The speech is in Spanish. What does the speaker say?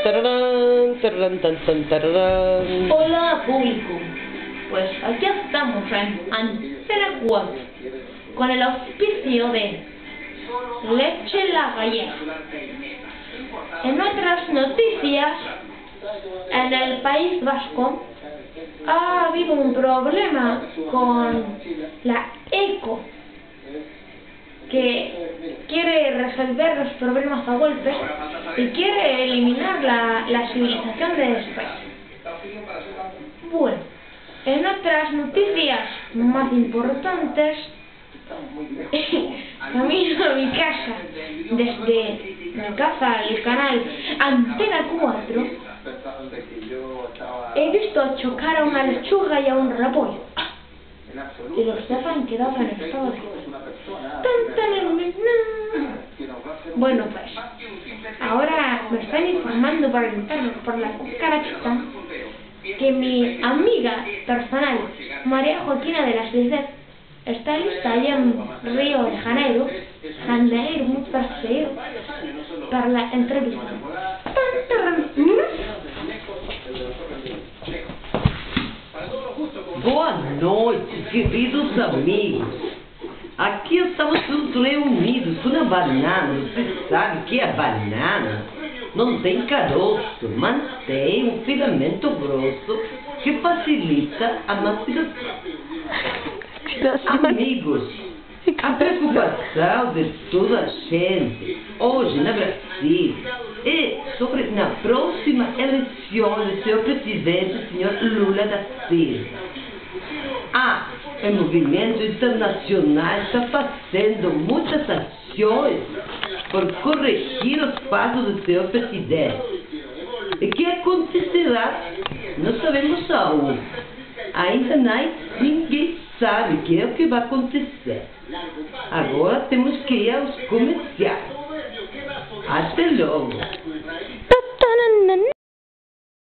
tararán, tararán, tan, tan, tararán. Hola público, pues aquí estamos en Antena 4 con el auspicio de Leche La Gallega. En otras noticias, en el País Vasco ha habido un problema con la ECO, que quiere resolver los problemas a golpes y quiere eliminar la civilización de España. Bueno, en otras noticias más importantes, camino a mi casa, desde mi casa al canal Antena 4, he visto chocar a una lechuga y a un repollo, y los dos han quedado en estado de... Bueno, pues ahora me están informando por internet, por la cucarachita, que mi amiga personal, María Joaquina de la Ciudad, está lista allá en Río de Janeiro, muy perseguido, para la entrevista. Boa noite, queridos amigos. Aqui estamos todos reunidos com a banana. Você sabe que a banana não tem caroço, mantém um filamento grosso que facilita a mastigação. Amigos, a preocupação de toda a gente hoje no Brasil é sobre na próxima eleição do seu presidente, senhor Lula da Silva. O movimento internacional está fazendo muitas ações por corrigir os passos do seu presidente. E o que acontecerá? Não sabemos aonde. Ainda ninguém sabe o que é o que vai acontecer. Agora temos que ir aos comerciais. Até logo.